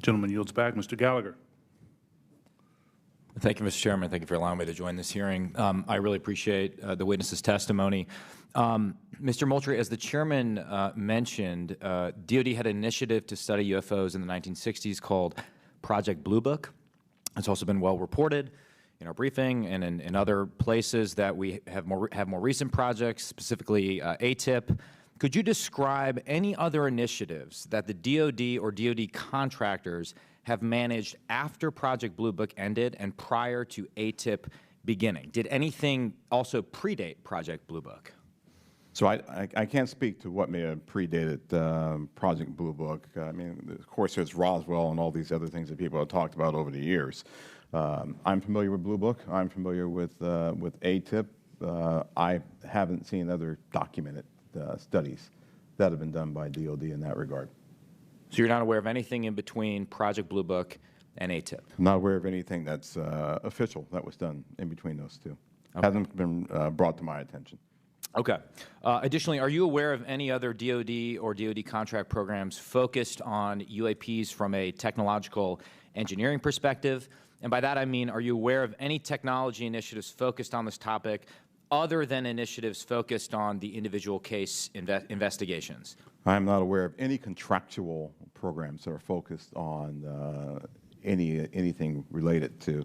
Gentleman yields back. Mr. Gallagher. Thank you, Mr. Chairman. Thank you for allowing me to join this hearing. I really appreciate the witness's testimony. Mr. Moultrie, as the chairman mentioned, DoD had an initiative to study UFOs in the 1960s called Project Blue Book. It's also been well reported in our briefing and in other places that we have more recent projects, specifically ATIP. Could you describe any other initiatives that the DoD or DoD contractors have managed after Project Blue Book ended and prior to ATIP beginning? Did anything also predate Project Blue Book? So I can't speak to what may have predated Project Blue Book. I mean, of course, there's Roswell and all these other things that people have talked about over the years. I'm familiar with Blue Book. I'm familiar with ATIP. I haven't seen other documented studies that have been done by DoD in that regard. So you're not aware of anything in between Project Blue Book and ATIP? I'm not aware of anything that's official that was done in between those two. Okay. Hasn't been brought to my attention. Okay. Additionally, are you aware of any other DoD or DoD contract programs focused on UAPs from a technological engineering perspective? And by that I mean, are you aware of any technology initiatives focused on this topic other than initiatives focused on the individual case investigations? I am not aware of any contractual programs that are focused on anything related to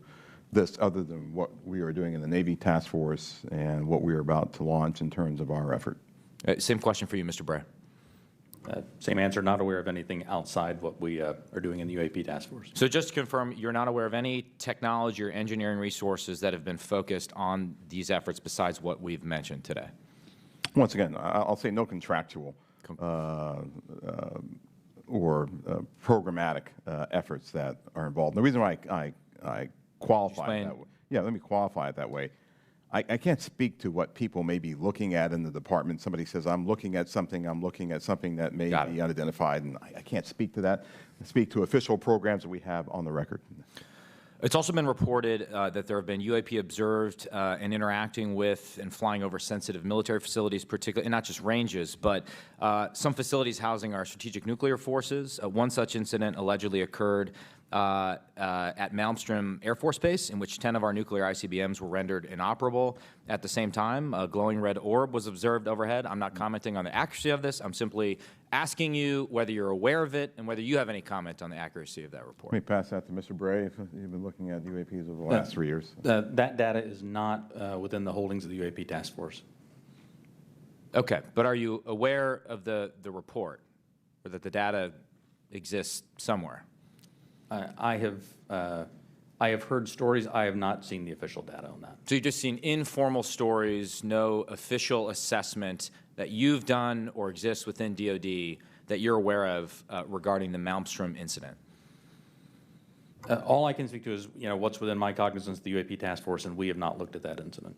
this other than what we are doing in the Navy Task Force and what we are about to launch in terms of our effort. Same question for you, Mr. Bray. Same answer, not aware of anything outside what we are doing in the UAP Task Force. So just to confirm, you're not aware of any technology or engineering resources that have been focused on these efforts besides what we've mentioned today? Once again, I'll say no contractual or programmatic efforts that are involved. And the reason why I qualify it that way, let me qualify it that way. I can't speak to what people may be looking at in the department. Somebody says, I'm looking at something that may be unidentified, and I can't speak to that. I speak to official programs that we have on the record. It's also been reported that there have been UAP observed and interacting with and flying over sensitive military facilities, particularly, and not just ranges, but some facilities housing our strategic nuclear forces. One such incident allegedly occurred at Malmstrom Air Force Base, in which 10 of our nuclear ICBMs were rendered inoperable. At the same time, a glowing red orb was observed overhead. I'm not commenting on the accuracy of this. I'm simply asking you whether you're aware of it and whether you have any comment on the accuracy of that report. Let me pass that to Mr. Bray, if you've been looking at UAPs over the last 3 years. That data is not within the holdings of the UAP Task Force. Okay, but are you aware of the report, or that the data exists somewhere? I have heard stories. I have not seen the official data on that. So you've just seen informal stories, no official assessment that you've done or exists within DoD that you're aware of regarding the Malmstrom incident? All I can speak to is what's within my cognizance of the UAP Task Force, and we have not looked at that incident.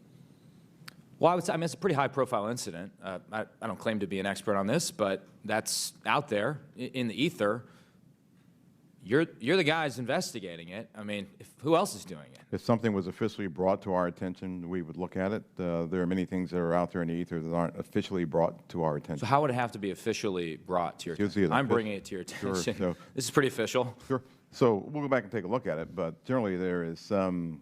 Well, I would say, it's a pretty high-profile incident. I don't claim to be an expert on this, but that's out there in the ether. You're the guys investigating it. I mean, who else is doing it? If something was officially brought to our attention, we would look at it. There are many things that are out there in the ether that aren't officially brought to our attention. So how would it have to be officially brought to your attention? I'm bringing it to your attention. Sure, so, this is pretty official. Sure. So we'll go back and take a look at it, but generally there is some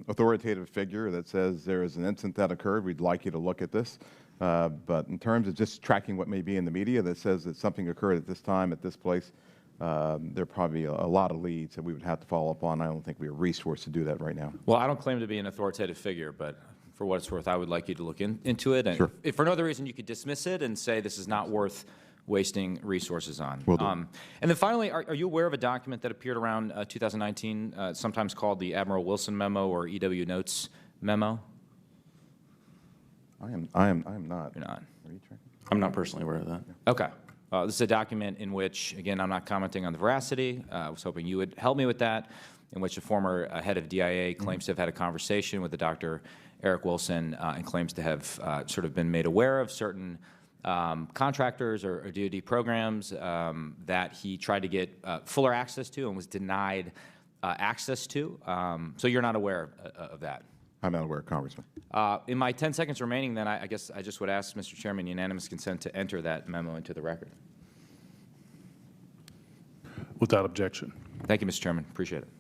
authoritative figure that says there is an incident that occurred. We'd like you to look at this. But in terms of just tracking what may be in the media that says that something occurred at this time, at this place, there are probably a lot of leads that we would have to follow up on. I don't think we have resource to do that right now. Well, I don't claim to be an authoritative figure, but for what it's worth, I would like you to look into it. And sure. If for no other reason, you could dismiss it and say this is not worth wasting resources on. Will do. And then finally, are you aware of a document that appeared around 2019, sometimes called the Admiral Wilson Memo or EW Notes Memo? I am not. You're not. Are you tracking? I'm not personally aware of that. Okay. This is a document in which, again, I'm not commenting on the veracity. I was hoping you would help me with that, in which a former head of DIA claims to have had a conversation with the Dr. Eric Wilson and claims to have sort of been made aware of certain contractors or DoD programs that he tried to get fuller access to and was denied access to. So you're not aware of that? I'm not aware, Congressman. In my 10 seconds remaining, then, I guess I just would ask, Mr. Chairman, unanimous consent to enter that memo into the record. Without objection. Thank you, Mr. Chairman. Appreciate it.